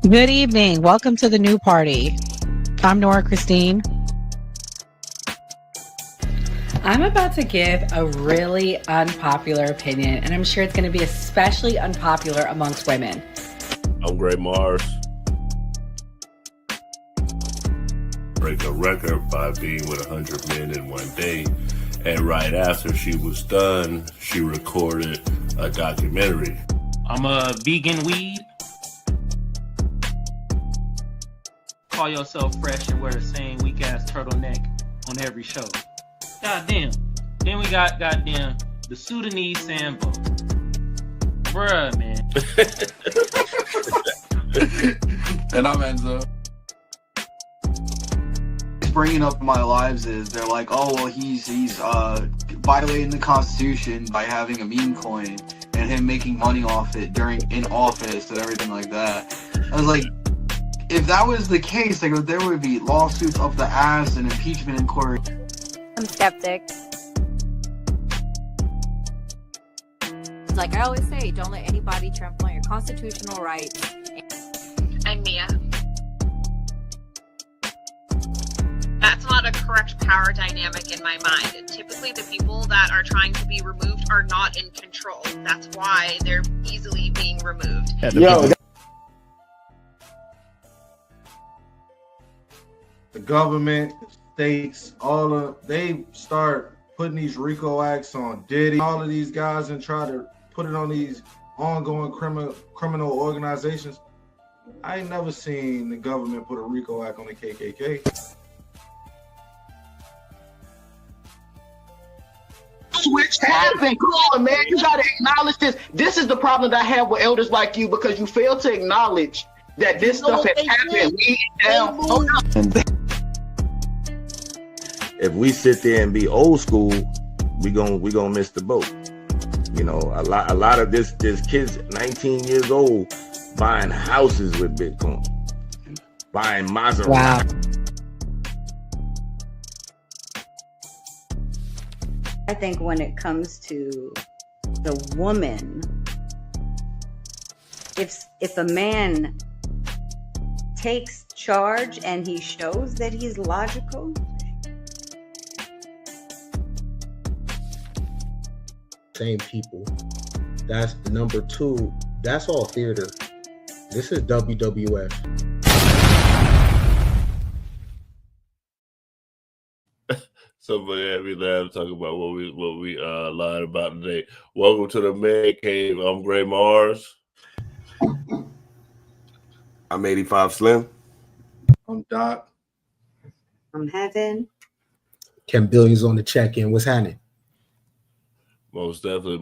Good evening. Welcome to the new party. I'm Nora Christine. I'm about to give a really unpopular opinion, and I'm sure it's going to be especially unpopular amongst women. I'm Gray Mars. Break a record by being with 100 men in one day. And right after she was done, she recorded a documentary. I'm a vegan weed. Call yourself fresh and wear the same weak ass turtleneck on every show. Goddamn. Then we got goddamn the Sudanese Sambo. Bruh, man. And I'm Enzo. Bringing up in my lives is they're like, oh well, he's violating the Constitution by having a meme coin and him making money off it in office and everything like that. I was like, if that was the case, like there would be lawsuits up the ass and impeachment in court. I'm skeptic. Like I always say, don't let anybody trample on your constitutional rights. I'm Mia. That's not a correct power dynamic in my mind. Typically, the people that are trying to be removed are not in control. That's why they're easily being removed. The government, states, they start putting these RICO acts on Diddy, all of these guys, and try to put it on these ongoing criminal organizations. I ain't never seen the government put a RICO act on the KKK. Switch happened. Come on, man. You got to acknowledge this. This is the problem that I have with elders like you, because you fail to acknowledge that this stuff has happened. If we sit there and be old school, we gonna miss the boat. You know, a lot of this kids 19 years old buying houses with Bitcoin, buying Maserati. Wow. I think when it comes to the woman, if a man takes charge and he shows that he's logical, same people. That's the number two. That's all theater. This is WWF. Somebody had me laugh talking about what we lied about today. Welcome to the Man Cave. I'm Gray Mars. I'm 85 Slim. I'm Doc. I'm Heaven. Ken Billions on the check-in. What's happening? Most definitely.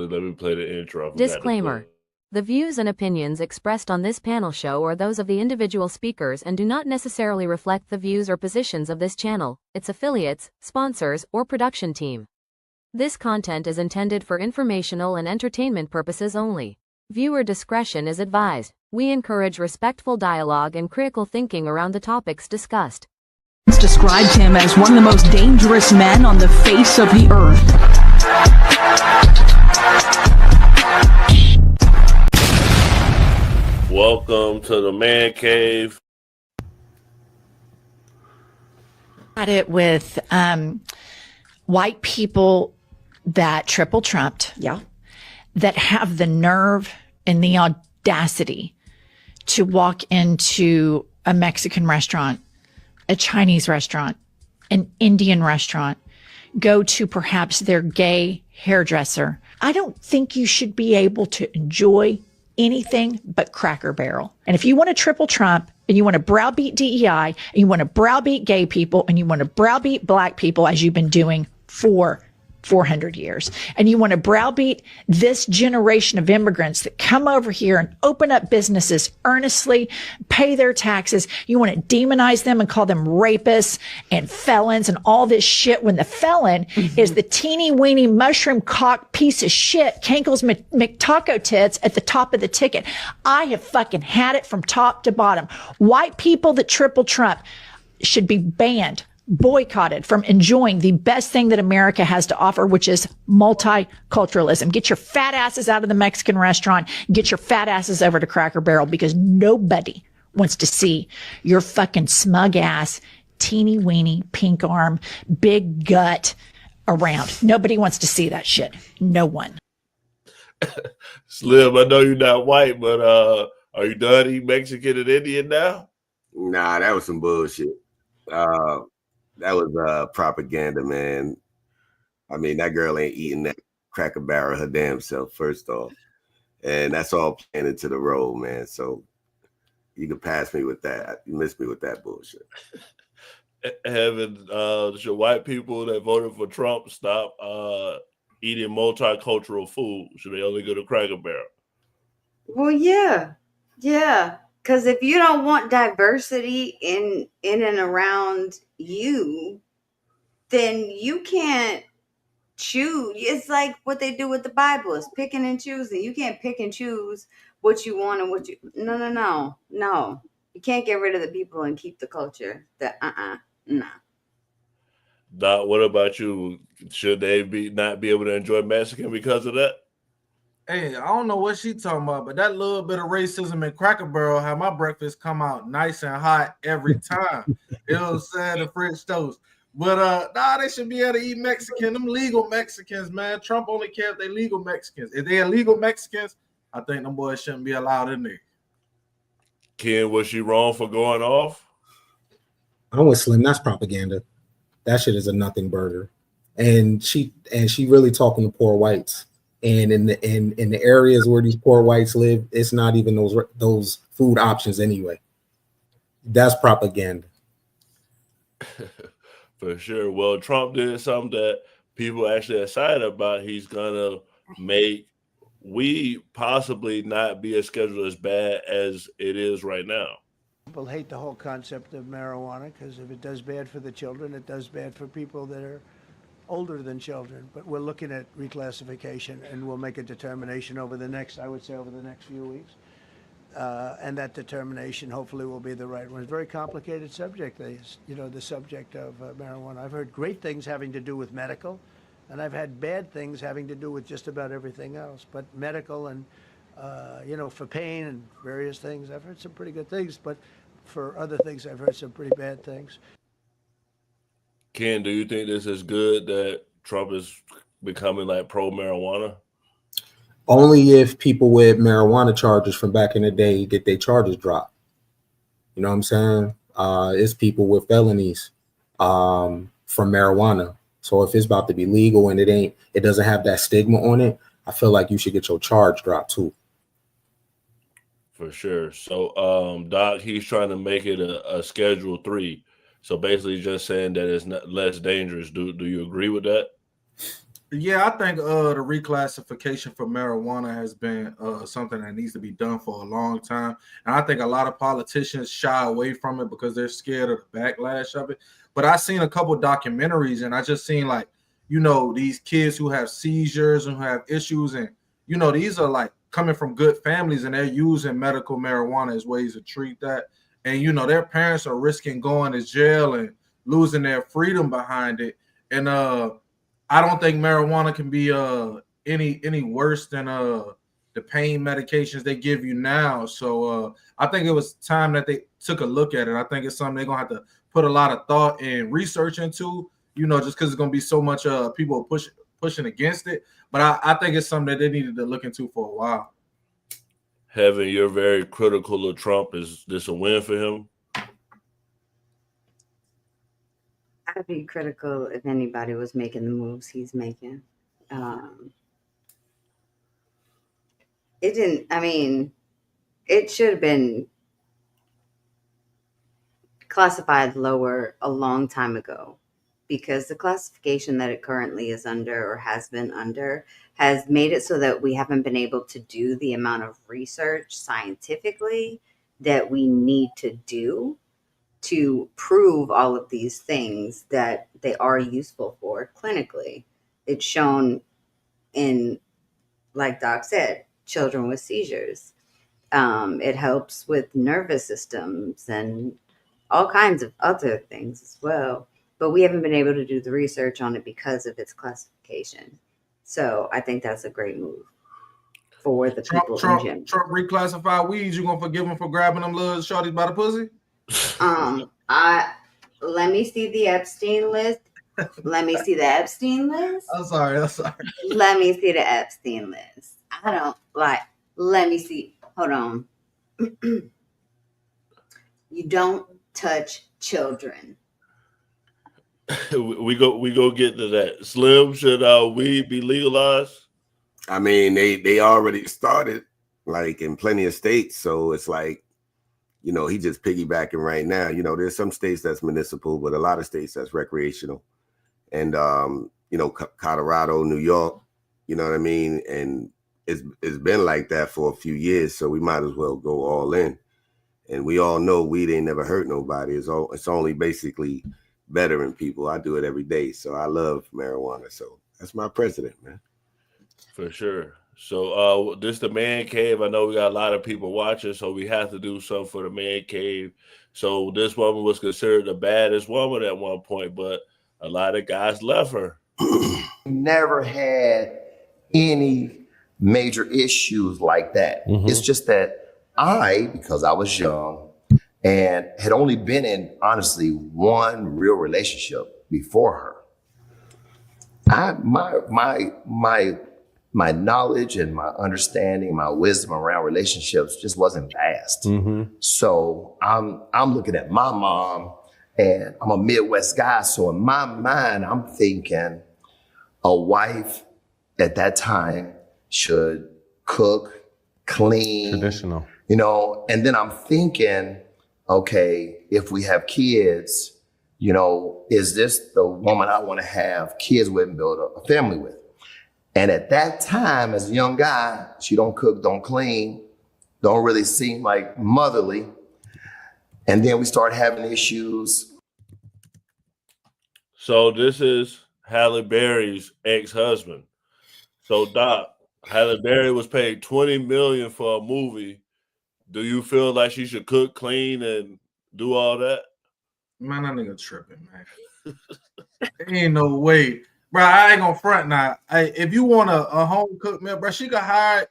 Let me play the intro. Disclaimer. The views and opinions expressed on this panel show are those of the individual speakers and do not necessarily reflect the views or positions of this channel, its affiliates, sponsors, or production team. This content is intended for informational and entertainment purposes only. Viewer discretion is advised. We encourage respectful dialogue and critical thinking around the topics discussed. Described him as one of the most dangerous men on the face of the earth. Welcome to the Man Cave. At it with white people that triple trumped, that have the nerve and the audacity to walk into a Mexican restaurant, a Chinese restaurant, an Indian restaurant, go to perhaps their gay hairdresser. I don't think you should be able to enjoy anything but Cracker Barrel. And if you want to triple Trump and you want to browbeat DEI and you want to browbeat gay people and you want to browbeat black people, as you've been doing for 400 years, and you want to browbeat this generation of immigrants that come over here and open up businesses earnestly, pay their taxes, you want to demonize them and call them rapists and felons and all this shit, when the felon is the teeny weeny mushroom cock piece of shit, Kankle's McTaco tits at the top of the ticket. I have fucking had it from top to bottom. White people that triple Trump should be banned boycotted from enjoying the best thing that America has to offer, which is multiculturalism. Get your fat asses out of the Mexican restaurant. Get your fat asses over to Cracker Barrel, because nobody wants to see your fucking smug ass, teeny weeny, pink arm, big gut around. Nobody wants to see that shit. No one. Slim, I know you're not white, but are you done eating Mexican and Indian now? Nah, that was some bullshit. That was propaganda, man. I mean, that girl ain't eating that Cracker Barrel her damn self, first off. And that's all playing into the role, man. So you can pass me with that. You miss me with that bullshit. Should white people that voted for Trump stop eating multicultural food? Should they only go to Cracker Barrel? Well, yeah. Because if you don't want diversity in and around you, then you can't choose. It's like what they do with the Bible, is picking and choosing. You can't pick and choose what you want and what you. No. You can't get rid of the people and keep the culture. No. Doc, what about you? Should they not be able to enjoy Mexican because of that? Hey, I don't know what she talking about, but that little bit of racism in Cracker Barrel had my breakfast come out nice and hot every time. You know what I'm saying? The French toast. But they should be able to eat Mexican. Them legal Mexicans, man. Trump only care if they legal Mexicans. If they illegal Mexicans, I think them boys shouldn't be allowed in there. Ken, was she wrong for going off? I'm with Slim. That's propaganda. That shit is a nothing burger. And she really talking to poor whites. And in the areas where these poor whites live, it's not even those food options anyway. That's propaganda. For sure. Well, Trump did something that people actually are excited about. He's gonna make weed possibly not be as scheduled as bad as it is right now. People hate the whole concept of marijuana because if it does bad for the children, it does bad for people that are older than children. But we're looking at reclassification, and we'll make a determination over the next few weeks. And that determination hopefully will be the right one. It's a very complicated subject, the subject of marijuana. I've heard great things having to do with medical, and I've had bad things having to do with just about everything else. But medical and, for pain and various things, I've heard some pretty good things. But for other things, I've heard some pretty bad things. Ken, do you think this is good that Trump is becoming like pro-marijuana? Only if people with marijuana charges from back in the day get their charges dropped. You know what I'm saying? It's people with felonies from marijuana. So if it's about to be legal and it doesn't have that stigma on it, I feel like you should get your charge dropped too. For sure. So Doc, he's trying to make it a Schedule 3. So basically just saying that it's not less dangerous. Do you agree with that? Yeah, I think the reclassification for marijuana has been something that needs to be done for a long time. And I think a lot of politicians shy away from it because they're scared of the backlash of it. But I've seen a couple documentaries, and I just seen these kids who have seizures and who have issues. And, these are like coming from good families, and they're using medical marijuana as ways to treat that. And, their parents are risking going to jail and losing their freedom behind it. And I don't think marijuana can be any worse than the pain medications they give you now. So I think it was time that they took a look at it. I think it's something they're gonna have to put a lot of thought and research into. Just because it's gonna be so much people pushing against it. But I think it's something that they needed to look into for a while. Heaven, you're very critical of Trump. Is this a win for him? I'd be critical if anybody was making the moves he's making. It should have been classified lower a long time ago, because the classification that it currently is under or has been under has made it so that we haven't been able to do the amount of research scientifically that we need to do to prove all of these things that they are useful for clinically. It's shown in, like Doc said, children with seizures. It helps with nervous systems and all kinds of other things as well. but we haven't been able to do the research on it because of its classification. So I think that's a great move for the people in general. Trump reclassify weeds. You gonna forgive him for grabbing them little shorties by the pussy? Let me see the Epstein list. Let me see the Epstein list. I'm sorry. Let me see the Epstein list. I don't like. Let me see. Hold on. You don't touch children. we go get to that. Slim, should weed be legalized? I mean, they already started like in plenty of states, so it's like, you know, he just piggybacking right now. You know, there's some states that's municipal, but a lot of states that's recreational. And you know, Colorado, New York, you know what I mean? And it's been like that for a few years, so we might as well go all in. And we all know weed ain't never hurt nobody. It's only basically bettering people. I do it every day, so I love marijuana. So that's my president, man. For sure. So this the man cave. I know we got a lot of people watching, so we have to do something for the man cave. So this woman was considered the baddest woman at one point, but a lot of guys left her. Never had any major issues like that. It's just that because I was young and had only been in, honestly, one real relationship before her, my knowledge and my understanding, my wisdom around relationships just wasn't vast. So I'm looking at my mom, and I'm a Midwest guy. So in my mind, I'm thinking a wife at that time should cook, clean, traditional, you know, and then I'm thinking, okay, if we have kids, you know, is this the woman I want to have kids with and build a family with? And at that time, as a young guy, she don't cook, don't clean, don't really seem like motherly. And then we start having issues. So this is Halle Berry's ex-husband. So Doc, Halle Berry was paid $20 million for a movie. Do you feel like she should cook, clean, and do all that? Man, that nigga tripping, man. There ain't no way. Bro, I ain't gonna front now. If you want a home cooked meal, bro, she could hire,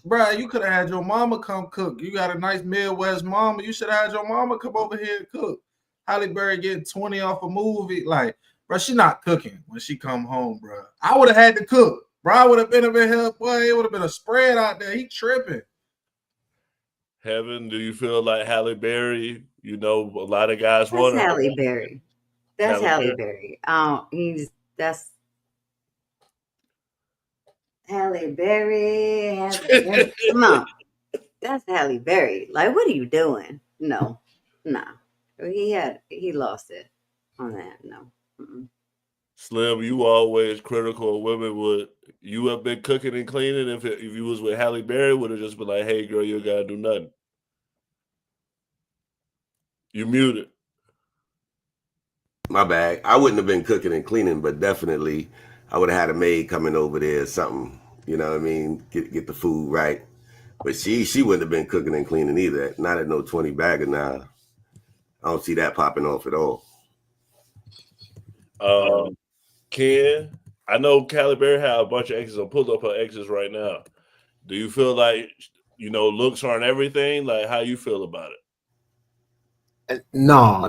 bro, you could have had your mama come cook. You got a nice Midwest mama. You should have had your mama come over here and cook. Halle Berry getting 20 off a movie. Like, bro, she not cooking when she come home, bro. I would have had to cook. Bro, I would have been over here, boy, it would have been a spread out there. He tripping. Heaven, do you feel like Halle Berry, you know, a lot of guys want her? Halle Berry. That's Halle Berry. That's Halle Berry. Come on. That's Halle Berry. Like, what are you doing? No. Nah. He lost it on that. No. Slim, you always critical of women. Would you have been cooking and cleaning if you was with Halle Berry? Would have just been like, hey, girl, you gotta do nothing. You muted. My bad. I wouldn't have been cooking and cleaning, but definitely I would have had a maid coming over there or something. You know what I mean? Get the food right. But she wouldn't have been cooking and cleaning either. Not at no 20 bagger now. I don't see that popping off at all. Ken, I know Halle Berry had a bunch of exes. I'll pull up her exes right now. Do you feel like, you know, looks aren't everything? Like, how you feel about it? No.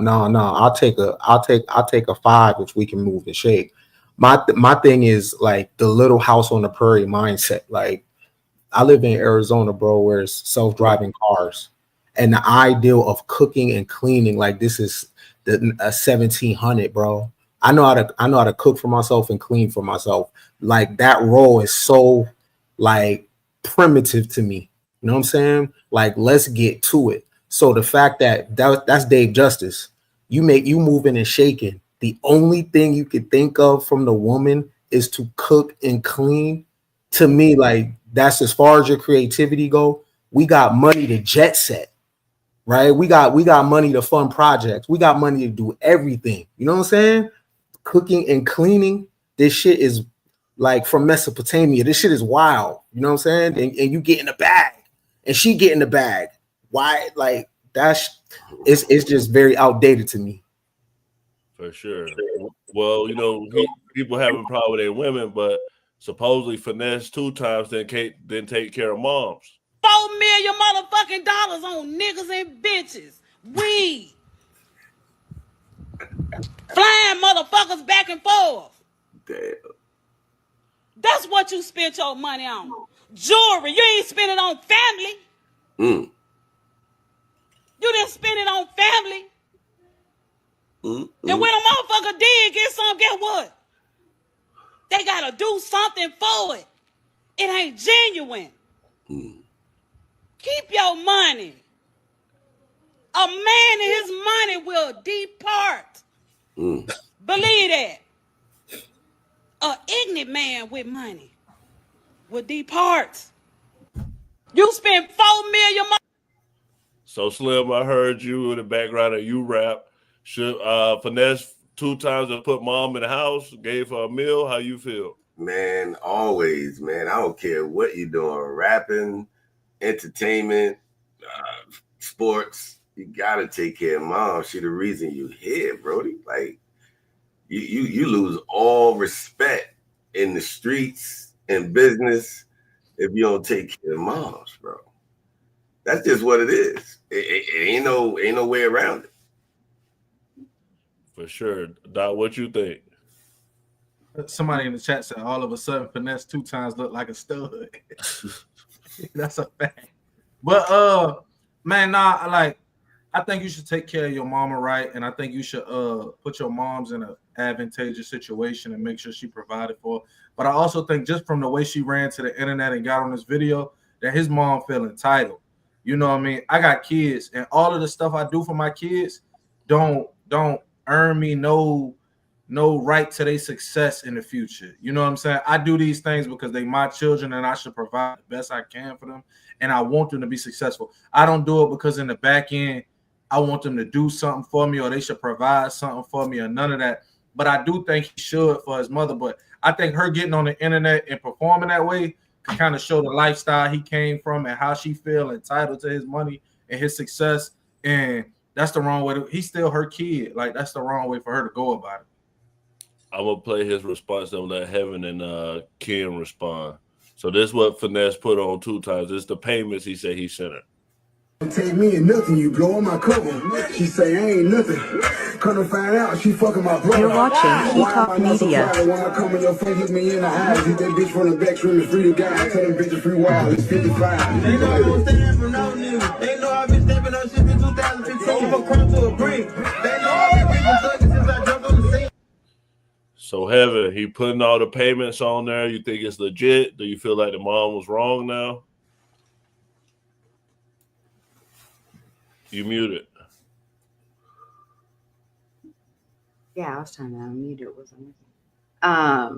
I'll take a 5 if we can move and shake. My thing is like the Little House on the Prairie mindset. Like, I live in Arizona, bro, where it's self-driving cars, and the ideal of cooking and cleaning, like, this is a 1700, bro. I know how to cook for myself and clean for myself. Like, that role is so like primitive to me. You know what I'm saying? Like, let's get to it. So the fact that's Dave Justice, you moving and shaking. The only thing you could think of from the woman is to cook and clean. To me, like, that's as far as your creativity go. We got money to jet set, right? We got money to fund projects. We got money to do everything. You know what I'm saying? Cooking and cleaning, this shit is like from Mesopotamia. This shit is wild. You know what I'm saying? And you get in the bag, and she get in the bag. Why? Like, it's just very outdated to me. For sure. Well, you know, people having problem with their women, but supposedly finesse 2 times, then take care of moms. $4 million motherfucking dollars on niggas and bitches. Weed. Flying motherfuckers back and forth. Damn. That's what you spent your money on. Jewelry. You ain't spend it on family. Mm. You didn't spend it on family. And when a motherfucker did get some, guess what? They gotta do something for it. It ain't genuine. Keep your money. A man and his money will depart. Believe that. An ignorant man with money will depart. You spend $4 million. So Slim, I heard you in the background of you rap. Should finesse 2 times and put mom in the house, gave her a meal? How you feel? Man, always, man. I don't care what you're doing, rapping, entertainment, sports. You gotta take care of mom. She the reason you here, Brody. Like you lose all respect in the streets and business if you don't take care of moms, bro. That's just what it is. It ain't no way around it. For sure. Doc, what you think? Somebody in the chat said all of a sudden finesse 2 times look like a stud. That's a fact. But man, I think you should take care of your mama right, and I think you should put your moms in an advantageous situation and make sure she provided for. But I also think just from the way she ran to the internet and got on this video, that his mom feel entitled. You know what I mean? I got kids, and all of the stuff I do for my kids don't earn me no right to their success in the future. You know what I'm saying? I do these things because they my children, and I should provide the best I can for them, and I want them to be successful. I don't do it because in the back end I want them to do something for me or they should provide something for me or none of that. But I do think he should for his mother. But I think her getting on the internet and performing that way can kind of show the lifestyle he came from and how she feel entitled to his money and his success. And that's the wrong way. He's still her kid. Like, that's the wrong way for her to go about it. I'm gonna play his response and let Heaven and Ken respond. So this is what Finesse put on 2 times. It's the payments he said he sent her. Take me and nothing, you blowing my cover. She say I ain't nothing. Come to find out, she fucking my brother. You're watching Key Talk Media. When I come in your face, look me in the eyes. Hit that bitch from the back, screaming free the guy. Tell them bitches free wild, it's 55. They know I won't stand for no nigga. They know I've been stepping on shit in 2015 from crumb to a brick. They know I've been thugging since I jumped on the scene. So Heaven, he putting all the payments on there. You think it's legit? Do you feel like the mom was wrong now? You muted. Yeah, I was trying to unmute it. I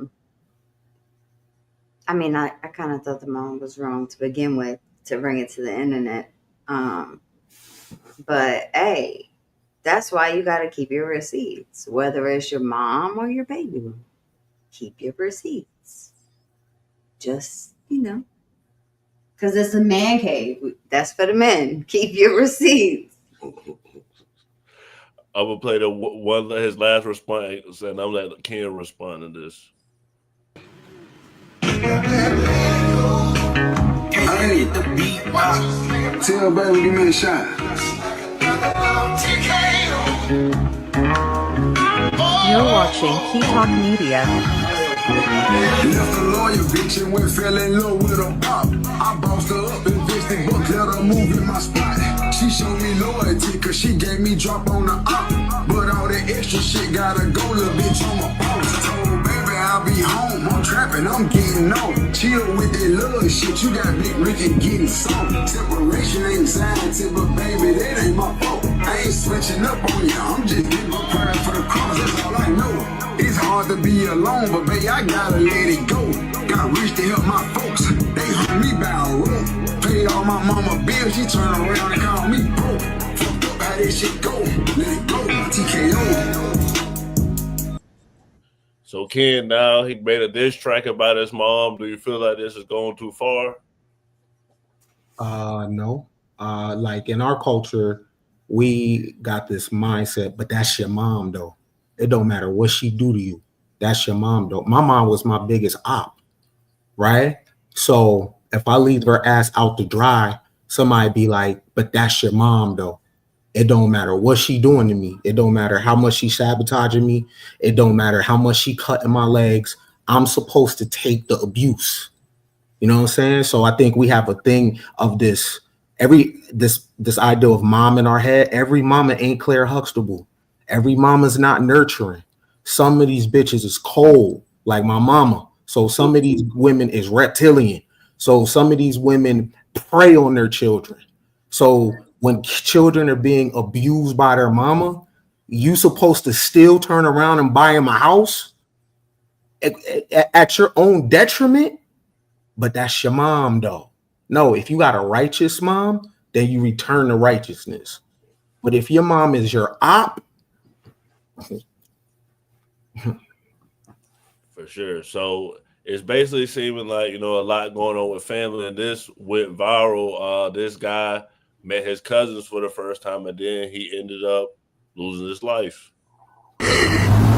mean, I kind of thought the mom was wrong to begin with, to bring it to the internet. But hey, that's why you got to keep your receipts, whether it's your mom or your baby mom. Keep your receipts. Just, because it's a man cave. That's for the men. Keep your receipts. I'm gonna play his last response, and I'm gonna let Ken respond to this. Hey, tell baby, give me a shot. You're watching Key Talk Media. Left a lawyer bitch and went fell in love with a pop. I bossed her up, invested bucks, let her move in my spot. She showed me loyalty cause she gave me drop on the op. But all that extra shit gotta go, little bitch, I'm a boss. Told baby I'll be home, I'm trapping, I'm getting on. Chill with that love shit, you got Big Rick and getting soft. Separation anxiety, but baby, that ain't my fault. I ain't switching up on you, I'm just getting prepared for the cause, that's all I know. It's hard to be alone, but baby, I gotta let it go. Got rich to help my folks, they hurt me by a rope. Paid all my mama bills, she turned around and called me broke. Fucked up how that shit go, let it go, TKO. So Ken, now he made a diss track about his mom. Do you feel like this is going too far? No. Like in our culture, we got this mindset, but that's your mom though. It don't matter what she do to you. That's your mom, though. My mom was my biggest op, right? So if I leave her ass out to dry, somebody be like, but that's your mom, though. It don't matter what she doing to me. It don't matter how much she sabotaging me. It don't matter how much she cutting my legs. I'm supposed to take the abuse. You know what I'm saying? So I think we have a thing of this idea of mom in our head. Every mama ain't Claire Huxtable. Every mama's not nurturing. Some of these bitches is cold, like my mama. So some of these women is reptilian. So some of these women prey on their children. So when children are being abused by their mama, you supposed to still turn around and buy them a house at your own detriment? But that's your mom, though. No, if you got a righteous mom, then you return to righteousness. But if your mom is your op, For sure. So it's basically seeming like, a lot going on with family, and this went viral. This guy met his cousins for the first time, and then he ended up losing his life.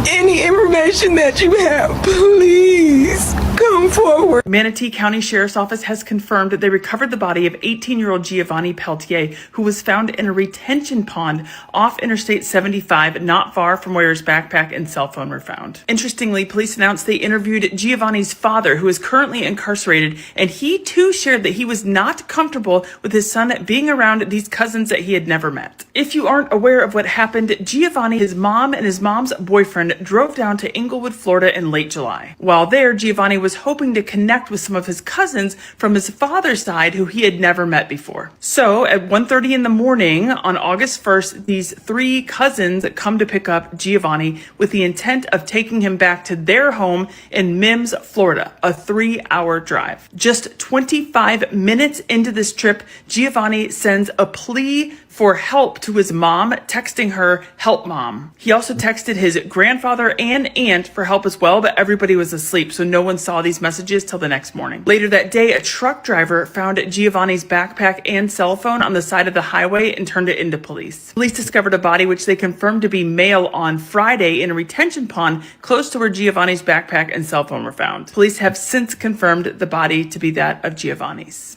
Any information that you have, please come forward. Manatee County Sheriff's Office has confirmed that they recovered the body of 18-year-old Giovanni Peltier, who was found in a retention pond off Interstate 75, not far from where his backpack and cell phone were found. Interestingly, police announced they interviewed Giovanni's father, who is currently incarcerated, and he too shared that he was not comfortable with his son being around these cousins that he had never met. If you aren't aware of what happened, Giovanni, his mom, and his mom's boyfriend drove down to Inglewood, Florida in late July. While there, Giovanni was hoping to connect with some of his cousins from his father's side who he had never met before. So at 1:30 in the morning on August 1st, these three cousins come to pick up Giovanni with the intent of taking him back to their home in Mims, Florida, a 3-hour drive. Just 25 minutes into this trip, Giovanni sends a plea for help to his mom, texting her, "Help, Mom." He also texted his grandfather and aunt for help as well, but everybody was asleep, so no one saw these messages till the next morning. Later that day, a truck driver found Giovanni's backpack and cell phone on the side of the highway and turned it into police. Police discovered a body which they confirmed to be male on Friday in a retention pond close to where Giovanni's backpack and cell phone were found. Police have since confirmed the body to be that of Giovanni's.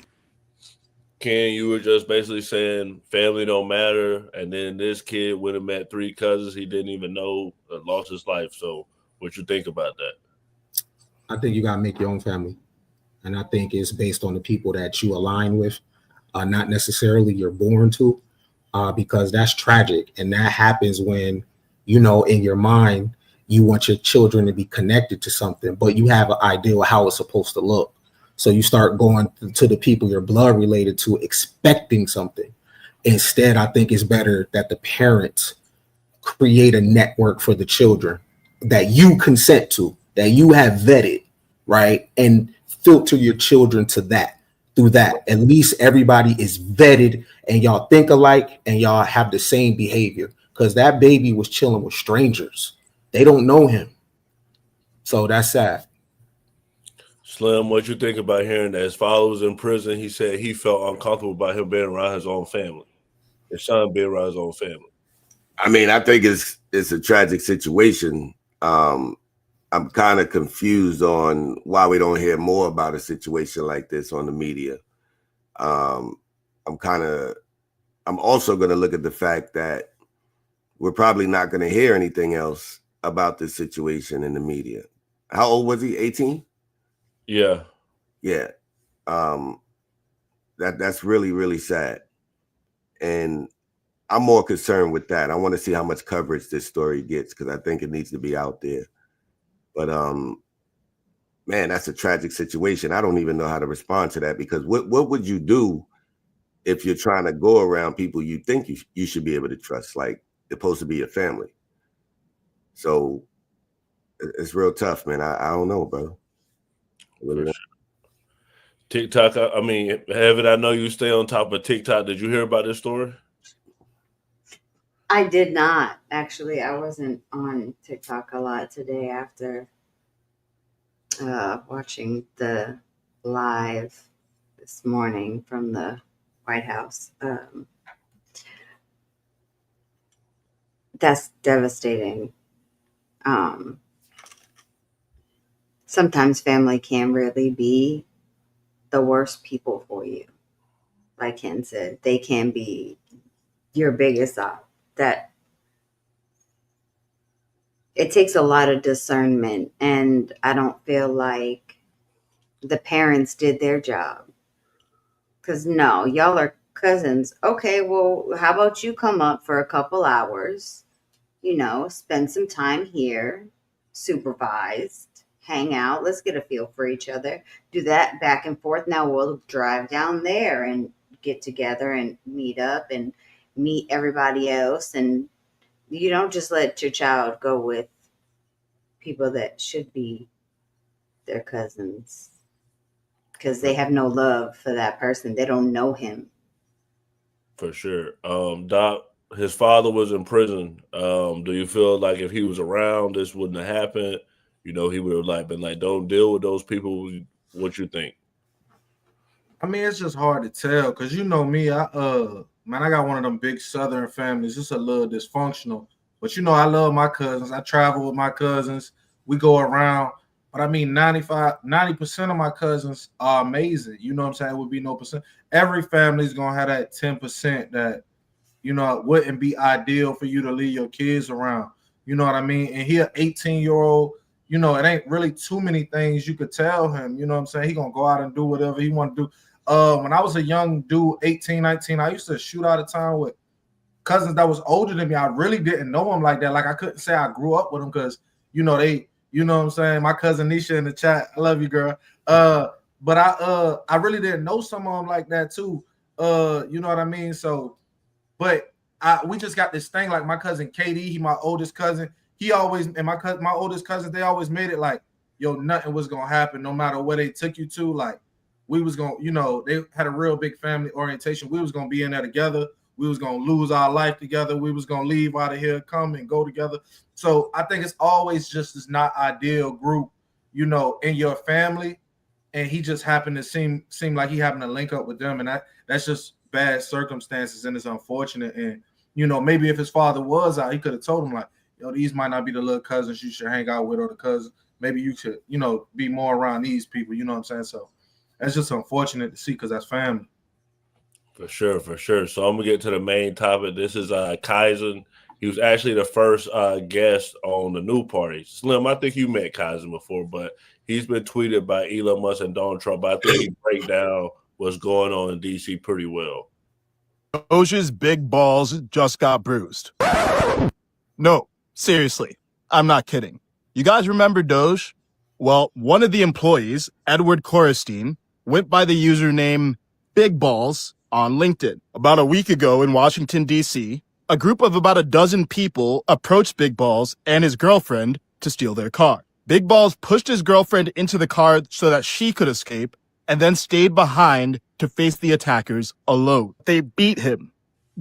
Ken, you were just basically saying family don't matter, and then this kid would have met three cousins he didn't even know, lost his life. So what you think about that? I think you gotta make your own family. And I think it's based on the people that you align with, not necessarily you're born to, because that's tragic. And that happens when, in your mind, you want your children to be connected to something, but you have an idea of how it's supposed to look. So you start going to the people you're blood related to, expecting something. Instead, I think it's better that the parents create a network for the children that you consent to, that you have vetted, right? And filter your children to that. Through that, at least everybody is vetted and y'all think alike and y'all have the same behavior, because that baby was chilling with strangers. They don't know him. So that's sad. Slim, what you think about hearing that his father was in prison? He said he felt uncomfortable about him being around his own family, his son being around his own family. I mean, I think it's a tragic situation. I'm kind of confused on why we don't hear more about a situation like this on the media. I'm also going to look at the fact that we're probably not going to hear anything else about this situation in the media. How old was he? 18? Yeah. Yeah. That's really, really sad. And I'm more concerned with that. I want to see how much coverage this story gets, because I think it needs to be out there. But man, that's a tragic situation. I don't even know how to respond to that, because what would you do if you're trying to go around people you think you should be able to trust, like they're supposed to be your family? So it's real tough, man. I don't know, bro. Really. TikTok, I mean, Heaven, I know you stay on top of TikTok. Did you hear about this story? I did not, actually. I wasn't on TikTok a lot today after watching the live this morning from the White House. That's devastating. Sometimes family can really be the worst people for you. Like Ken said, they can be your biggest that it takes a lot of discernment, and I don't feel like the parents did their job. Because no, y'all are cousins. Okay, well, how about you come up for a couple hours, spend some time here, supervised, hang out, let's get a feel for each other, do that back and forth. Now we'll drive down there and get together and meet up and meet everybody else. And you don't just let your child go with people that should be their cousins because they have no love for that person. They don't know him. For sure. Doc, his father was in prison. Do you feel like if he was around, this wouldn't have happened? He would have been like, don't deal with those people. What you think? I mean, it's just hard to tell because me, I got one of them big Southern families. It's a little dysfunctional, but I love my cousins. I travel with my cousins. We go around, but I mean, 90% of my cousins are amazing. You know what I'm saying? It would be no percent. Every family's gonna have that 10% that it wouldn't be ideal for you to leave your kids around. You know what I mean? And he an 18-year-old. It ain't really too many things you could tell him. You know what I'm saying? He gonna go out and do whatever he want to do. When I was a young dude, 18, 19, I used to shoot out of town with cousins that was older than me. I really didn't know them like that. Like I couldn't say I grew up with them because they, you know what I'm saying? My cousin Nisha in the chat, I love you, girl. But I really didn't know some of them like that too. You know what I mean? So, but we just got this thing like my cousin KD, he my oldest cousin. He always, and my oldest cousins, they always made it like, nothing was gonna happen no matter where they took you to. Like we was gonna, they had a real big family orientation. We was gonna be in there together. We was gonna lose our life together. We was gonna leave out of here, come and go together. So I think it's always just this not ideal group, in your family. And he just happened to seem like he happened to link up with them, and that's just bad circumstances, and it's unfortunate. And maybe if his father was out, he could have told him like, these might not be the little cousins you should hang out with or the cousins. Maybe you should, be more around these people. You know what I'm saying? So that's just unfortunate to see because that's family. For sure. So I'm gonna get to the main topic. This is Kaizen. He was actually the first guest on the New Party. Slim, I think you met Kaizen before, but he's been tweeted by Elon Musk and Donald Trump. I think he break down what's going on in D.C. pretty well. Doge's big balls just got bruised. No, seriously, I'm not kidding. You guys remember Doge? Well, one of the employees, Edward Korestein, went by the username Big Balls on LinkedIn. About a week ago in Washington, D.C., a group of about a dozen people approached Big Balls and his girlfriend to steal their car. Big Balls pushed his girlfriend into the car so that she could escape and then stayed behind to face the attackers alone. They beat him,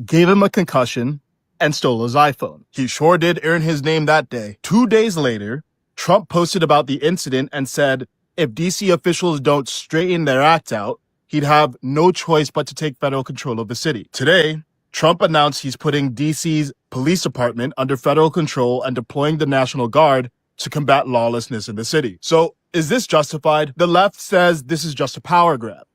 gave him a concussion, and stole his iPhone. He sure did earn his name that day. 2 days later, Trump posted about the incident and said if DC officials don't straighten their act out, he'd have no choice but to take federal control of the city. Today, Trump announced he's putting DC's police department under federal control and deploying the National Guard to combat lawlessness in the city. So, is this justified? The left says this is just a power grab.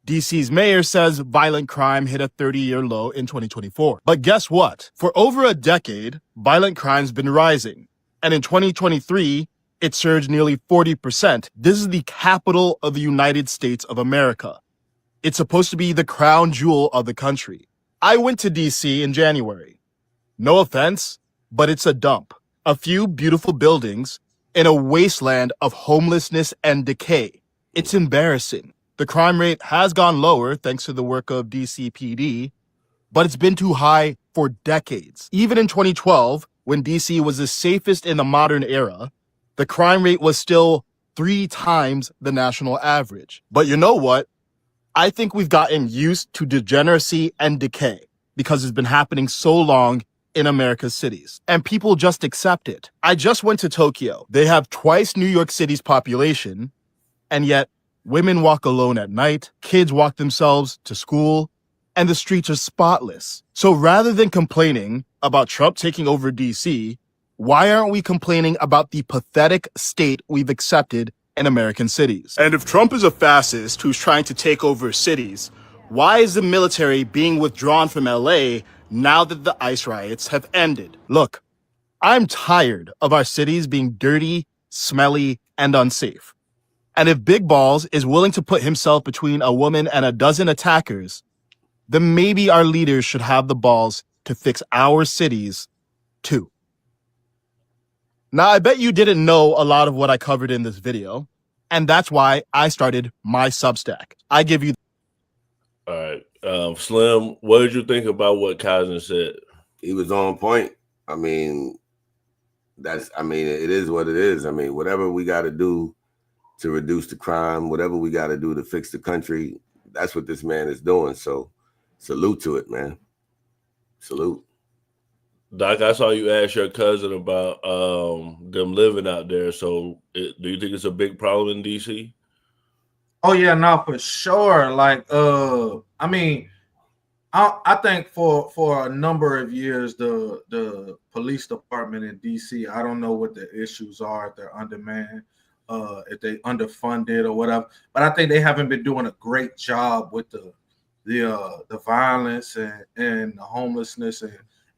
DC's mayor says violent crime hit a 30-year low in 2024. But guess what? For over a decade, violent crime's been rising. And in 2023, it surged nearly 40%. This is the capital of the United States of America. It's supposed to be the crown jewel of the country. I went to DC in January. No offense, but it's a dump. A few beautiful buildings in a wasteland of homelessness and decay. It's embarrassing. The crime rate has gone lower thanks to the work of DCPD, but it's been too high for decades. Even in 2012, when DC was the safest in the modern era, the crime rate was still 3 times the national average. But you know what? I think we've gotten used to degeneracy and decay because it's been happening so long in America's cities, and people just accept it. I just went to Tokyo. They have twice New York City's population, and yet women walk alone at night, kids walk themselves to school, and the streets are spotless. So rather than complaining about Trump taking over DC, why aren't we complaining about the pathetic state we've accepted in American cities? And if Trump is a fascist who's trying to take over cities, why is the military being withdrawn from LA now that the ICE riots have ended? Look, I'm tired of our cities being dirty, smelly, and unsafe. And if Big Balls is willing to put himself between a woman and a dozen attackers, then maybe our leaders should have the balls to fix our cities too. Now, I bet you didn't know a lot of what I covered in this video, and that's why I started my Substack. I give you... All right. Slim, what did you think about what Kaizen said? He was on point. I mean, it is what it is. I mean, whatever we got to do to reduce the crime, whatever we got to do to fix the country, that's what this man is doing. So salute to it, man. Salute. Doc, I saw you ask your cousin about them living out there. So do you think it's a big problem in D.C.? Oh yeah, no, for sure. Like, I mean, I think for a number of years, the police department in DC, I don't know what the issues are, if they're undermanned, if they underfunded or whatever, but I think they haven't been doing a great job with the violence and the homelessness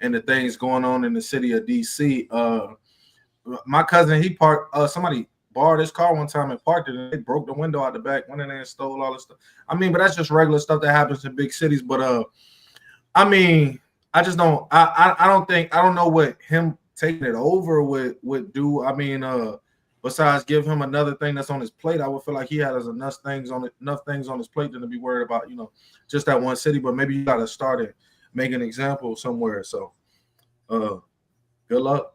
and the things going on in the city of DC. My cousin, he parked, somebody borrowed his car one time and parked it, and they broke the window out the back, went in there and stole all this stuff. I mean, but that's just regular stuff that happens in big cities. But I mean, I just don't. I don't know what him taking it over would do. I mean, besides give him another thing that's on his plate, I would feel like he has enough things on his plate than to be worried about, just that one city. But maybe you got to start it, make an example somewhere. So, good luck.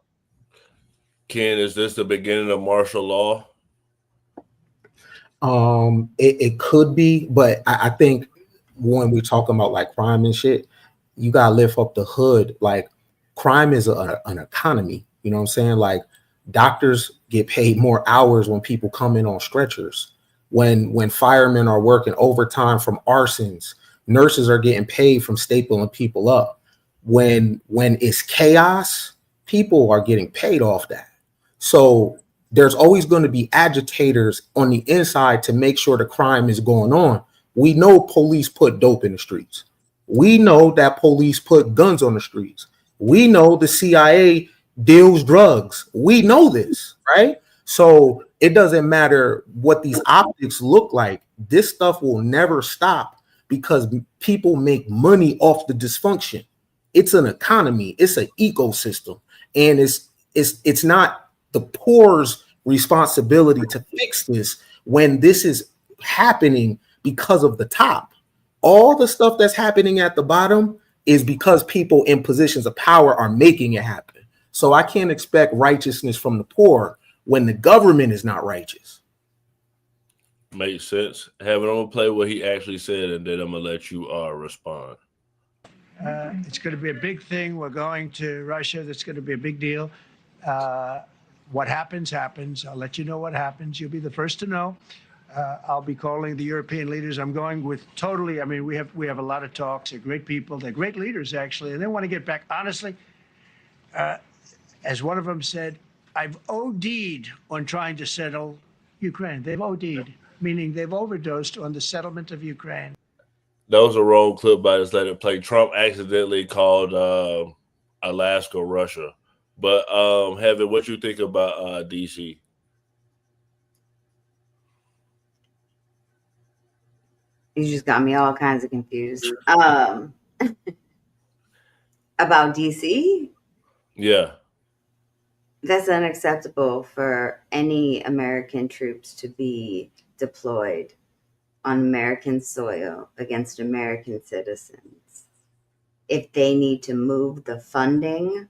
Ken, is this the beginning of martial law? It could be, but I think when we're talking about like crime and shit, you gotta lift up the hood. Like, crime is an economy. You know what I'm saying? Like, doctors get paid more hours when people come in on stretchers. When firemen are working overtime from arsons, nurses are getting paid from stapling people up. When it's chaos, people are getting paid off that. So there's always going to be agitators on the inside to make sure the crime is going on. We know police put dope in the streets. We know that police put guns on the streets. We know the CIA deals drugs. We know this, right? So it doesn't matter what these optics look like. This stuff will never stop because people make money off the dysfunction. It's an economy. It's an ecosystem. And it's not the poor's responsibility to fix this when this is happening because of the top. All the stuff that's happening at the bottom is because people in positions of power are making it happen. So I can't expect righteousness from the poor when the government is not righteous. Makes sense. I'm gonna play what he actually said, and then I'm gonna let you respond. It's going to be a big thing. We're going to Russia. That's going to be a big deal. What happens, happens. I'll let you know what happens. You'll be the first to know. I'll be calling the European leaders. I'm going with totally, I mean, we have a lot of talks. They're great people. They're great leaders, actually, and they want to get back. Honestly, as one of them said, I've OD'd on trying to settle Ukraine. They've OD'd, meaning they've overdosed on the settlement of Ukraine. That was a wrong clip, but I just let it play. Trump accidentally called Alaska Russia. But Heaven, what you think about DC? You just got me all kinds of confused. About DC? Yeah. That's unacceptable for any American troops to be deployed on American soil against American citizens. If they need to move the funding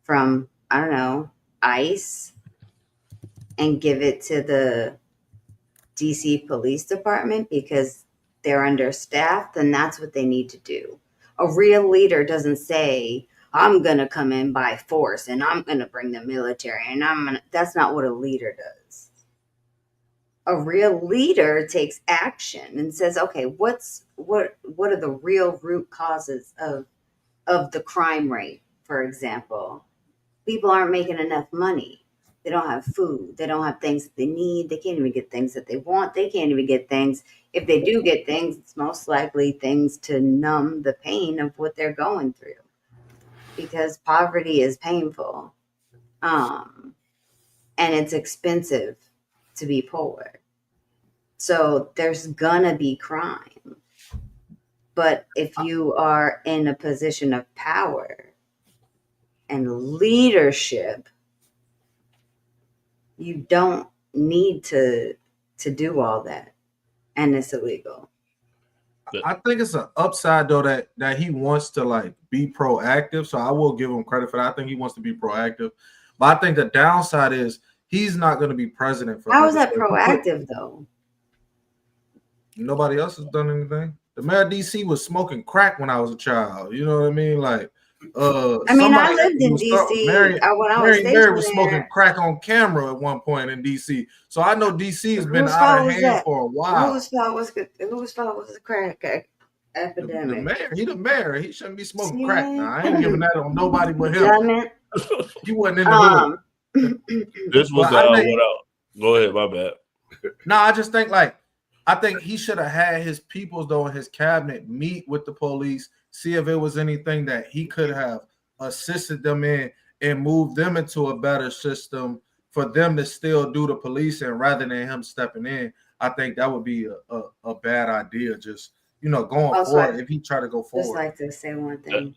from, I don't know, ICE and give it to the DC Police Department because they're understaffed, then that's what they need to do. A real leader doesn't say, I'm going to come in by force and I'm going to bring the military and that's not what a leader does. A real leader takes action and says, okay, what are the real root causes of the crime rate, for example? People aren't making enough money. They don't have food. They don't have things that they need. They can't even get things that they want. They can't even get things. If they do get things, it's most likely things to numb the pain of what they're going through, because poverty is painful. And it's expensive to be poor. So there's gonna be crime. But if you are in a position of power and leadership, you don't need to do all that, and it's illegal. I think it's an upside though that he wants to like be proactive. So I will give him credit for that. I think he wants to be proactive. But I think the downside is he's not going to be president for. How is that proactive though? Nobody else has done anything. The mayor of DC was smoking crack when I was a child. You know what I mean? Like, I mean, I lived in DC Mary when I was stationed was there. smoking crack on camera at one point in DC. So I know DC has been out of hand for a while. Whose fault was the crack epidemic? The mayor. He the mayor. He shouldn't be smoking crack. Now I ain't giving that on nobody but him. He wasn't in the hood. This was what else? Go ahead, my bad. No, I just think I think he should have had his peoples though in his cabinet meet with the police, see if it was anything that he could have assisted them in and moved them into a better system for them to still do the policing rather than him stepping in. I think that would be a bad idea. Just going forward, if he try to go forward. Just like to say one thing.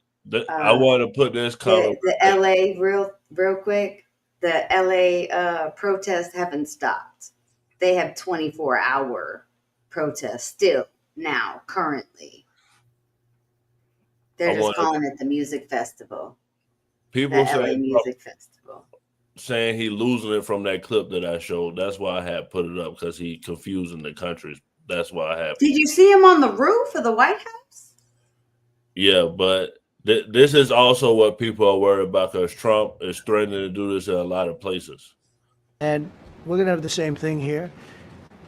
I want to put this comment. The LA real quick. The LA protests haven't stopped. They have 24-hour protests still now currently. They're just calling it the music festival. People LA Music Festival. Saying he losing it from that clip that I showed. That's why I had put it up, because he confusing the countries. That's why I have. Did you see him on the roof of the White House? Yeah, but this is also what people are worried about, because Trump is threatening to do this in a lot of places. And we're going to have the same thing here.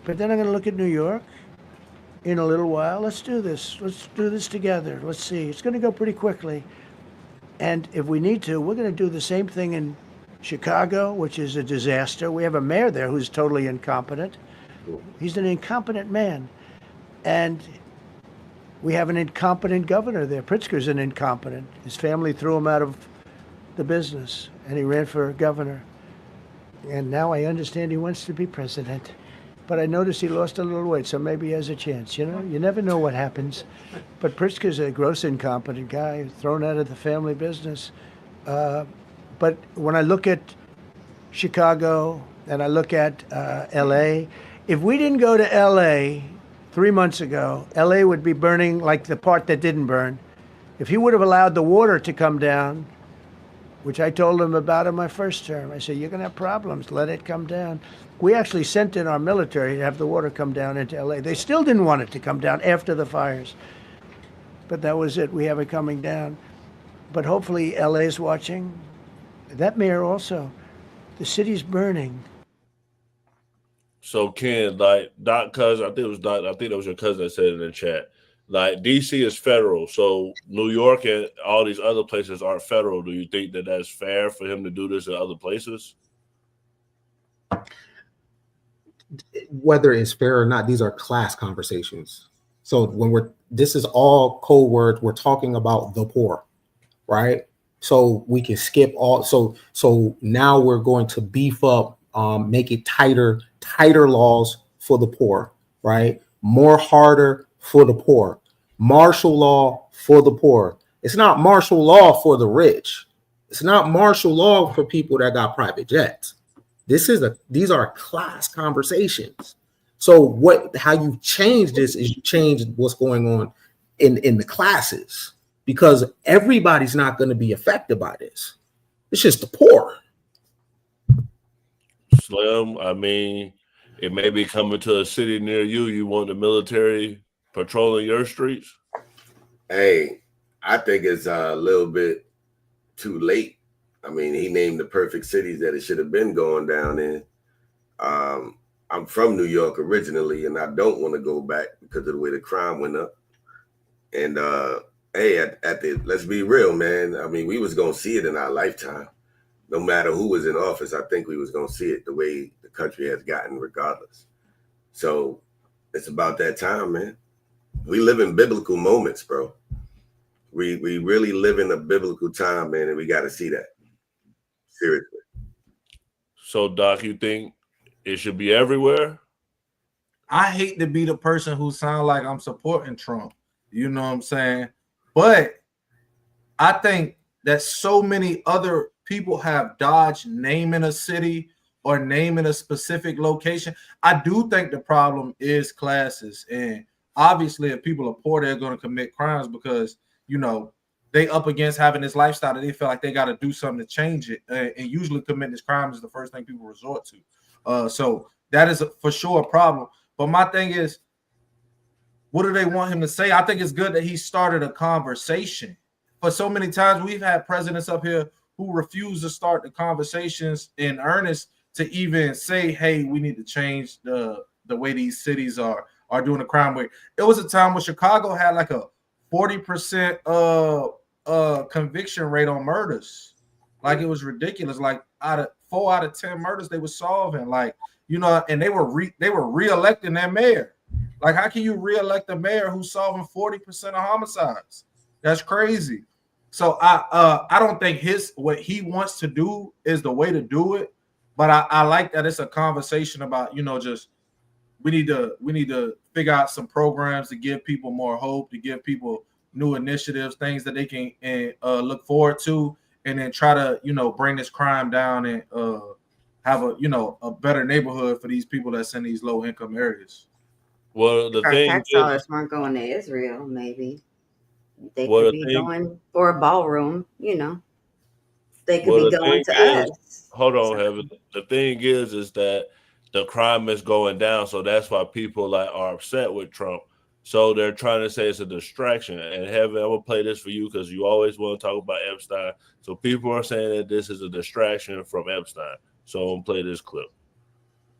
But then I'm going to look at New York in a little while. Let's do this. Let's do this together. Let's see. It's going to go pretty quickly. And if we need to, we're going to do the same thing in Chicago, which is a disaster. We have a mayor there who's totally incompetent. He's an incompetent man. And we have an incompetent governor there. Pritzker's an incompetent. His family threw him out of the business, and he ran for governor. And now I understand he wants to be president. But I noticed he lost a little weight, so maybe he has a chance. You never know what happens. But Pritzker's a gross incompetent guy, thrown out of the family business. But when I look at Chicago and I look at L.A., if we didn't go to L.A. 3 months ago, L.A. would be burning like the part that didn't burn. If he would have allowed the water to come down, which I told him about in my first term, I said, you're going to have problems. Let it come down. We actually sent in our military to have the water come down into L.A. They still didn't want it to come down after the fires. But that was it. We have it coming down. But hopefully L.A. is watching. That mayor also. The city's burning. So Ken, like Doc cousin, I think it was Doc, I think that was your cousin that said it in the chat. Like DC is federal, so New York and all these other places aren't federal. Do you think that that's fair for him to do this in other places? Whether it's fair or not, these are class conversations. So when this is all code words, we're talking about the poor, right? So we can skip all. So now we're going to beef up, make it tighter laws for the poor, right? More harder for the poor. Martial law for the poor. It's not martial law for the rich. It's not martial law for people that got private jets. These are class conversations. So how you change this is you change what's going on in the classes, because everybody's not going to be affected by this. It's just the poor. Slim, I mean, it may be coming to a city near you. You want the military patrolling your streets? Hey, I think it's a little bit too late. I mean, he named the perfect cities that it should have been going down in. I'm from New York originally, and I don't want to go back because of the way the crime went up. And hey, let's be real, man. I mean, we was gonna see it in our lifetime. no matter who was in office, I think we was going to see it the way the country has gotten regardless. So it's about that time, man. We live in biblical moments, bro. We really live in a biblical time, man, and we got to see that. Seriously. So, Doc, you think it should be everywhere? I hate to be the person who sound like I'm supporting Trump. You know what I'm saying? But I think that so many other people have dodged naming a city or naming a specific location. I do think the problem is classes. And obviously, if people are poor, they're going to commit crimes because, you know, they up against having this lifestyle that they feel like they got to do something to change it. And usually committing this crime is the first thing people resort to. So that is for sure a problem. But my thing is, what do they want him to say? I think it's good that he started a conversation. For so many times we've had presidents up here who refuse to start the conversations in earnest to even say, hey, we need to change the way these cities are doing the crime rate. It was a time when Chicago had like a 40% conviction rate on murders. Like, it was ridiculous. Like, out of 4 out of 10 murders they were solving, like, you know, and they were re-electing their mayor. Like, how can you re-elect a mayor who's solving 40% of homicides? That's crazy. So I don't think what he wants to do is the way to do it. But I like that it's a conversation about, you know, just we need to figure out some programs to give people more hope, to give people new initiatives, things that they can look forward to, and then try to, you know, bring this crime down and have a better neighborhood for these people that's in these low income areas. Well, the Our thing tax is, dollars weren't going to Israel, maybe. They could be going for a ballroom, you know. They could be going to us. Hold on, Heaven. The thing is that the crime is going down, so that's why people are upset with Trump. So they're trying to say it's a distraction. And Heaven, I'm gonna play this for you because you always want to talk about Epstein. So people are saying that this is a distraction from Epstein. So I'm gonna play this clip.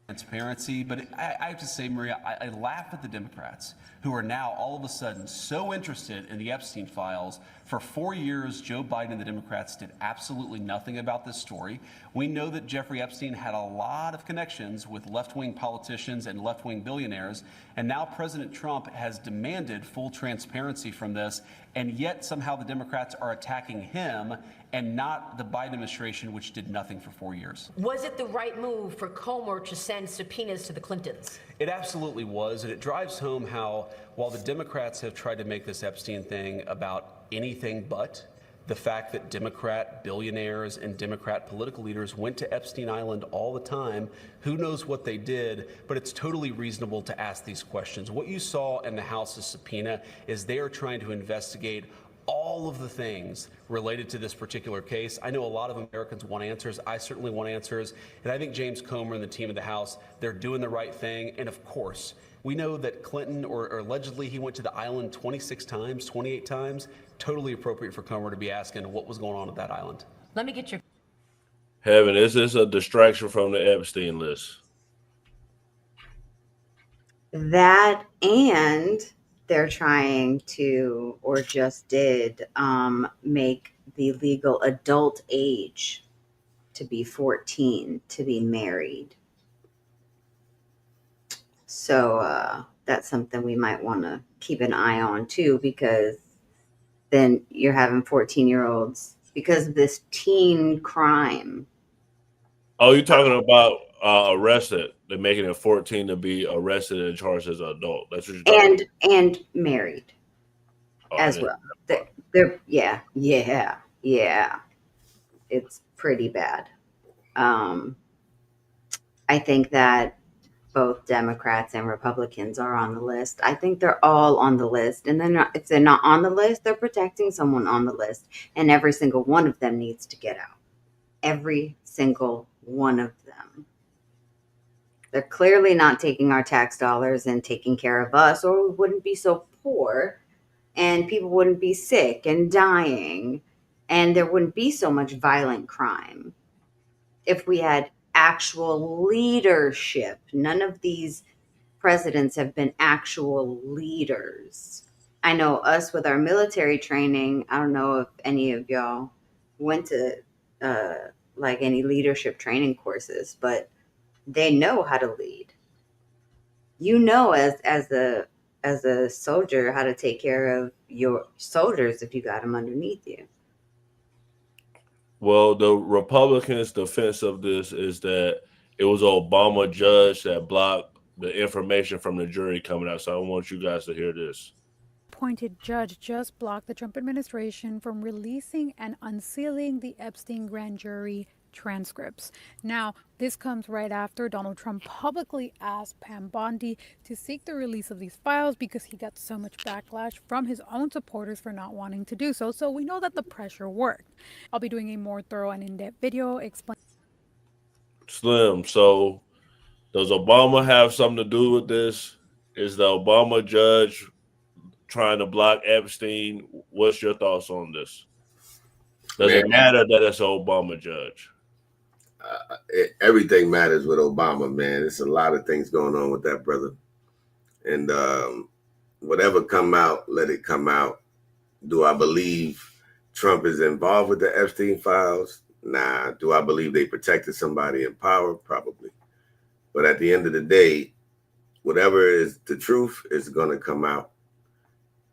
Transparency, but I have to say, Maria, I laugh at the Democrats who are now all of a sudden so interested in the Epstein files. For 4 years, Joe Biden and the Democrats did absolutely nothing about this story. We know that Jeffrey Epstein had a lot of connections with left-wing politicians and left-wing billionaires, and now President Trump has demanded full transparency from this, and yet somehow the Democrats are attacking him and not the Biden administration, which did nothing for 4 years. Was it the right move for Comer to send subpoenas to the Clintons? It absolutely was, and it drives home how, while the Democrats have tried to make this Epstein thing about anything but, the fact that Democrat billionaires and Democrat political leaders went to Epstein Island all the time, who knows what they did, but it's totally reasonable to ask these questions. What you saw in the House's subpoena is they are trying to investigate all of the things related to this particular case. I know a lot of Americans want answers. I certainly want answers. And I think James Comer and the team of the House, they're doing the right thing. And of course, we know that Clinton, or allegedly he went to the island 26 times, 28 times. Totally appropriate for Comer to be asking what was going on at that island. Let me get your... Heaven, is this a distraction from the Epstein list? That, and they're trying to, or just did, make the legal adult age to be 14 to be married. So that's something we might want to keep an eye on too, because then you're having 14-year-olds because of this teen crime. Oh, you're talking about arrested. They're making it 14 to be arrested and charged as an adult. That's what you're talking about. And married as well. They're yeah. It's pretty bad. I think that both Democrats and Republicans are on the list. I think they're all on the list. And then if they're not on the list, they're protecting someone on the list. And every single one of them needs to get out. Every single one of them. They're clearly not taking our tax dollars and taking care of us, or we wouldn't be so poor and people wouldn't be sick and dying and there wouldn't be so much violent crime if we had actual leadership. None of these presidents have been actual leaders. I know us with our military training, I don't know if any of y'all went to like any leadership training courses, but they know how to lead. You know, as a soldier, how to take care of your soldiers if you got them underneath you. Well, the Republicans' defense of this is that it was an Obama judge that blocked the information from the jury coming out. So I want you guys to hear this. Appointed judge just blocked the Trump administration from releasing and unsealing the Epstein grand jury transcripts. Now, this comes right after Donald Trump publicly asked Pam Bondi to seek the release of these files because he got so much backlash from his own supporters for not wanting to do so. So we know that the pressure worked. I'll be doing a more thorough and in-depth video explaining. Slim, so does Obama have something to do with this? Is the Obama judge trying to block Epstein? What's your thoughts on this? Does it matter that it's an Obama judge? Everything matters with Obama, man. There's a lot of things going on with that brother. And whatever come out, let it come out. Do I believe Trump is involved with the Epstein files? Nah. Do I believe they protected somebody in power? Probably. But at the end of the day, whatever is the truth is going to come out.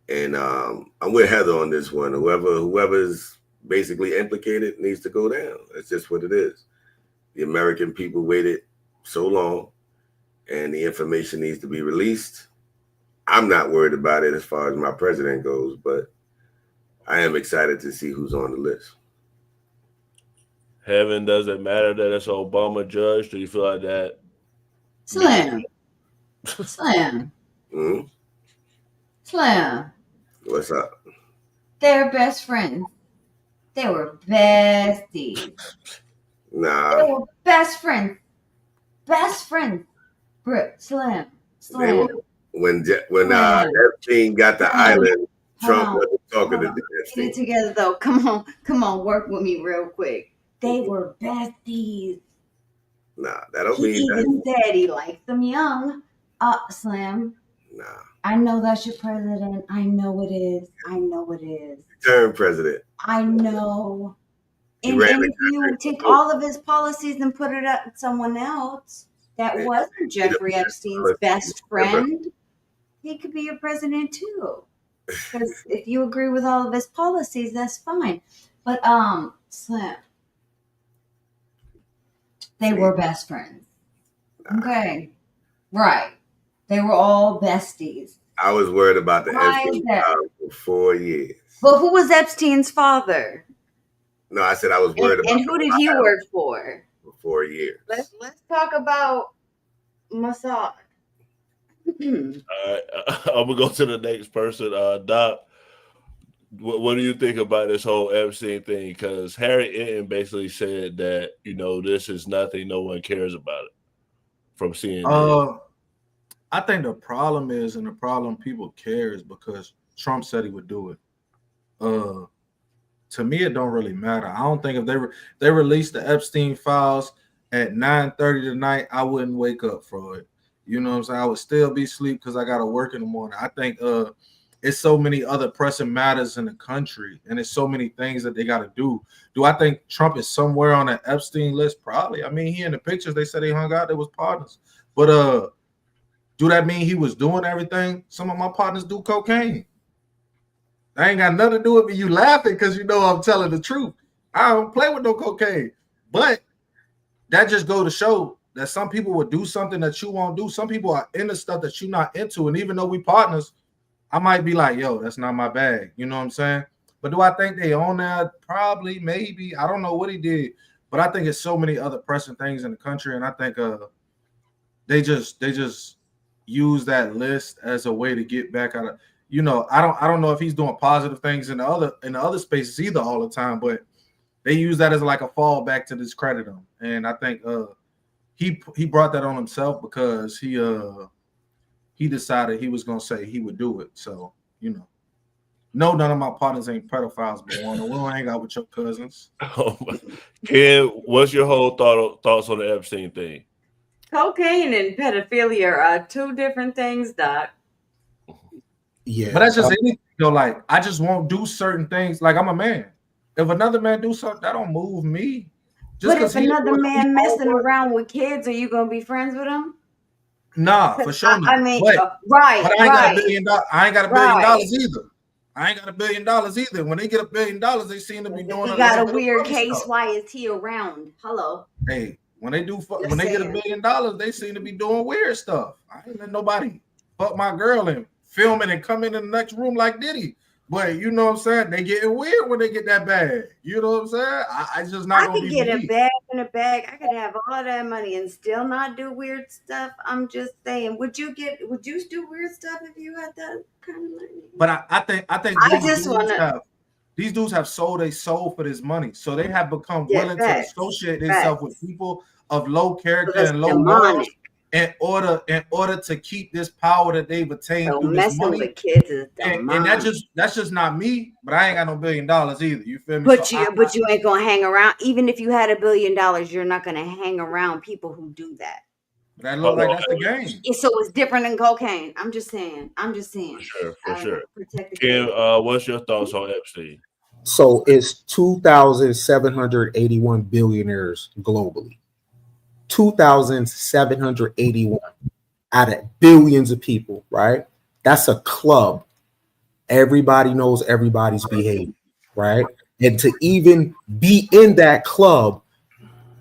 And I'm with Heather on this one. Whoever's basically implicated needs to go down. That's just what it is. The American people waited so long, and the information needs to be released. I'm not worried about it as far as my president goes, but I am excited to see who's on the list. Heaven, does it matter that it's an Obama judge? Do you feel like that? Slim. Mm-hmm. Slim. What's up? They're best friends. They were besties. Nah. They were best friends. Best friends. Slim. When Epstein got the island, Trump wasn't talking to Epstein. Get it together though. Come on, work with me real quick. They were besties. Nah, that don't He mean even that. said he likes them young. Slim. Nah. I know that's your president. I know it is. Term president. I know. He And ran the if you take all of his policies and put it up with someone else that wasn't Jeffrey Epstein's best friend, he could be your president too. Because if you agree with all of his policies, that's fine. But Slim, they were best friends. Okay. Right. They were all besties. I was worried about the Why is Epstein that? files for 4 years. But who was Epstein's father? No, I said I was worried about. And who did he work for? For 4 years. Let's talk about Mossad. All right, I'm gonna go to the next person. Doc, what do you think about this whole Epstein thing? Because Harry Enton basically said that this is nothing, no one cares about it. From CNN. I think the problem is, and the problem people care is because Trump said he would do it. To me, it don't really matter. I don't think if they released the Epstein files at 9:30 tonight, I wouldn't wake up for it. You know what I'm saying? I would still be asleep because I got to work in the morning. I think it's so many other pressing matters in the country, and it's so many things that they got to do. Do I think Trump is somewhere on that Epstein list? Probably. I mean, he in the pictures, they said they hung out, they was partners. But do that mean he was doing everything? Some of my partners do cocaine. I ain't got nothing to do with me. You laughing because you know I'm telling the truth. I don't play with no cocaine. But that just go to show that some people would do something that you won't do. Some people are into stuff that you're not into. And even though we partners, I might be like, yo, that's not my bag. You know what I'm saying? But do I think they own that? Probably, maybe. I don't know what he did. But I think it's so many other pressing things in the country. And I think they just use that list as a way to get back out of, I don't know if he's doing positive things in the other spaces either all the time, but they use that as like a fallback to discredit him. And I think he brought that on himself because he decided he was gonna say he would do it. So no, none of my partners ain't pedophiles, but we don't hang out with your cousins. Ken, what's your whole thoughts on the Epstein thing? Cocaine and pedophilia are two different things, Doc. Yeah, but that's just anything. Like I just won't do certain things. Like I'm a man. If another man do something, that don't move me. Just But if because he another man messing small, around with kids, are you gonna be friends with him? nah, for sure not. I mean, But right, I ain't got right, $1 billion. I ain't got $1 billion right. either. I ain't got $1 billion either. When they get $1 billion, they seem to be doing He a got little a bit of weird other case. stuff. Why is he around? Hello. Hey, when they Just get $1 saying. billion, they seem to be doing weird stuff. I ain't let nobody fuck my girl and film it and come in the next room like Diddy. But you know what I'm saying? They getting weird when they get that bag. You know what I'm saying? I just not I gonna could be get a me. bag in a bag. I could have all that money and still not do weird stuff. I'm just saying. Would you do weird stuff if you had that kind of money? But I think I just wanna these dudes have sold a soul for this money. So they have become get willing to facts. associate themselves with Facts. people of low So character that's and low morals demonic. in order to keep this power that they've attained So through this messing money. with kids is And demonic. that's just not me, but I ain't got no $1 billion either. You feel me? So But you ain't gonna hang around. Even if you had $1 billion, you're not gonna hang around people who do that. that look Hold like on, that's the game. So it's different than cocaine. I'm just saying. for sure, I for don't know. sure. Protect the Ken, kids. what's your thoughts on Epstein? So it's 2,781 billionaires globally. 2,781 out of billions of people, right? That's a club. Everybody knows everybody's behavior, right? And to even be in that club,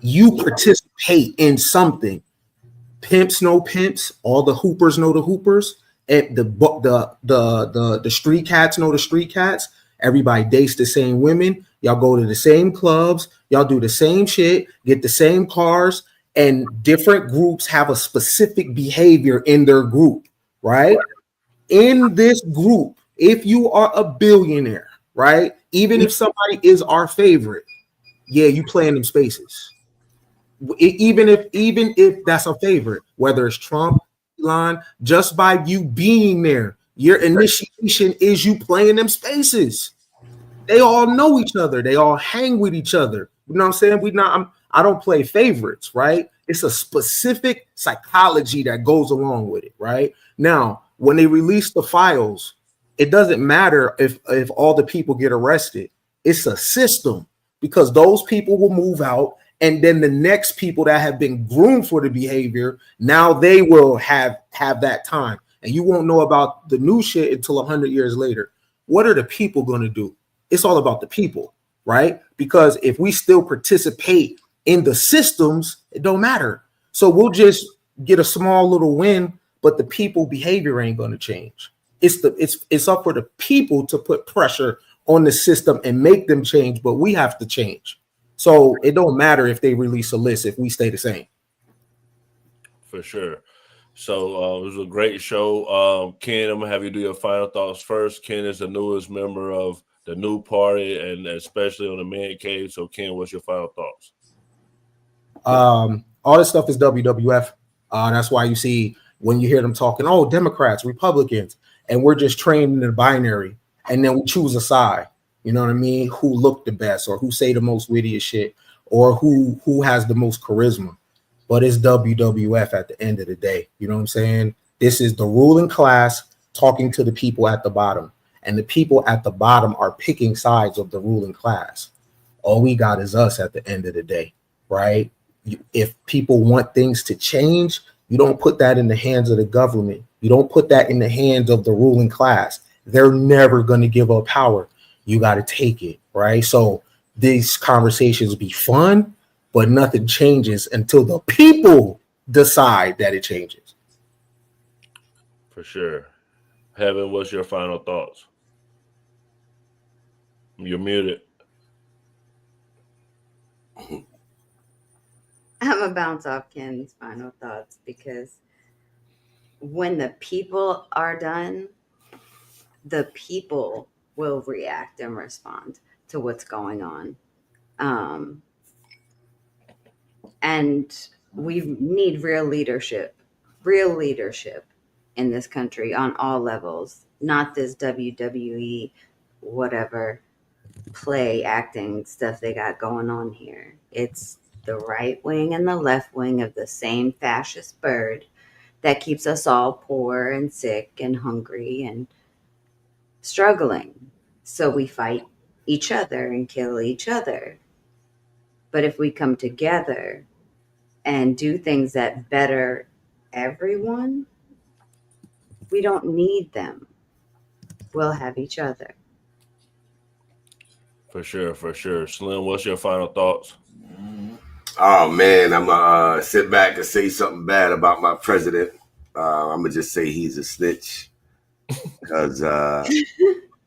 you participate in something. Pimps know pimps, all the hoopers know the hoopers, and the street cats know the street cats. Everybody dates the same women. Y'all go to the same clubs. Y'all do the same shit. Get the same cars. And different groups have a specific behavior in their group, right? In this group, if you are a billionaire, right? Even if somebody is our favorite, yeah, you play in them spaces. Even if that's a favorite, whether it's Trump, Elon, just by you being there, your initiation is you playing them spaces. They all know each other. They all hang with each other. You know what I'm saying? I don't play favorites, right? It's a specific psychology that goes along with it, right? Now, when they release the files, it doesn't matter if all the people get arrested. It's a system because those people will move out, and then the next people that have been groomed for the behavior, now they will have that time, and you won't know about the new shit until 100 years later. What are the people going to do? It's all about the people, right? Because if we still participate in the systems, it don't matter. So we'll just get a small little win, but the people behavior ain't going to change. It's up for the people to put pressure on the system and make them change, but we have to change. So it don't matter if they release a list if we stay the same. For sure. So it was a great show. Ken, I'm gonna have you do your final thoughts first. Ken is the newest member of the new party, and especially on the man cave. So, Ken, what's your final thoughts? All this stuff is WWF. That's why you see when you hear them talking, oh, Democrats, Republicans, and we're just trained in the binary, and then we choose a side. You know what I mean? Who look the best, or who say the most wittiest shit, or who has the most charisma. But it's WWF at the end of the day. You know what I'm saying? This is the ruling class talking to the people at the bottom, and the people at the bottom are picking sides of the ruling class. All we got is us at the end of the day, right? If people want things to change, you don't put that in the hands of the government. You don't put that in the hands of the ruling class. They're never going to give up power. You got to take it, right? So these conversations be fun, but nothing changes until the people decide that it changes. For sure. Heaven, what's your final thoughts? You're muted. I'm gonna bounce off Ken's final thoughts because when the people are done, the people will react and respond to what's going on. And we need real leadership in this country on all levels, not this WWE, whatever play acting stuff they got going on here. It's the right wing and the left wing of the same fascist bird that keeps us all poor and sick and hungry and struggling. So we fight each other and kill each other. But if we come together and do things that better everyone, we don't need them. We'll have each other. For sure, for sure. Slim, what's your final thoughts? Oh man, I'm gonna sit back and say something bad about my president. I'm gonna just say he's a snitch because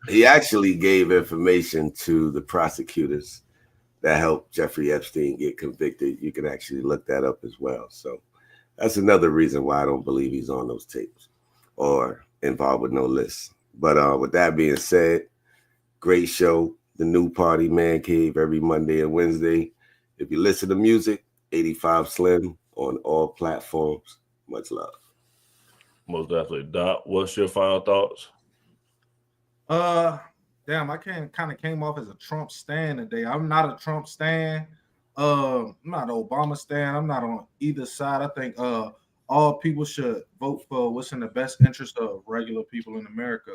he actually gave information to the prosecutors that helped Jeffrey Epstein get convicted. You can actually look that up as well. So that's another reason why I don't believe he's on those tapes or involved with no lists. But with that being said, great show. The New Party Man Cave every Monday and Wednesday. If you listen to music, 85 Slim on all platforms. Much love. Most definitely. Doc, what's your final thoughts? Damn, I kind of came off as a Trump stan today. I'm not a Trump stan. I'm not an Obama stan. I'm not on either side. I think all people should vote for what's in the best interest of regular people in America.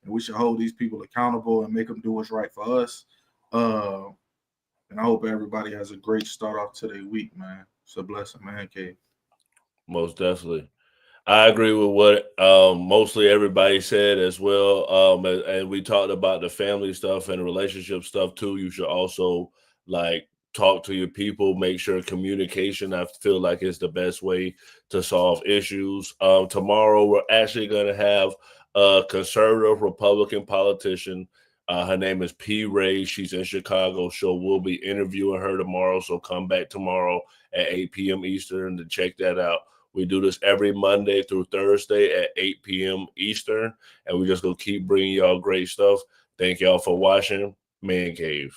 And we should hold these people accountable and make them do what's right for us. And I hope everybody has a great start off to their week, man. It's a blessing, man, Cave. Most definitely. I agree with what mostly everybody said as well. And we talked about the family stuff and relationship stuff too. You should also like talk to your people, make sure communication, I feel like, is the best way to solve issues. Tomorrow, we're actually going to have a conservative Republican politician. Her name is P. Ray. She's in Chicago. So we'll be interviewing her tomorrow. So come back tomorrow at 8 p.m. Eastern to check that out. We do this every Monday through Thursday at 8 p.m. Eastern. And we're just going to keep bringing y'all great stuff. Thank y'all for watching Man Cave.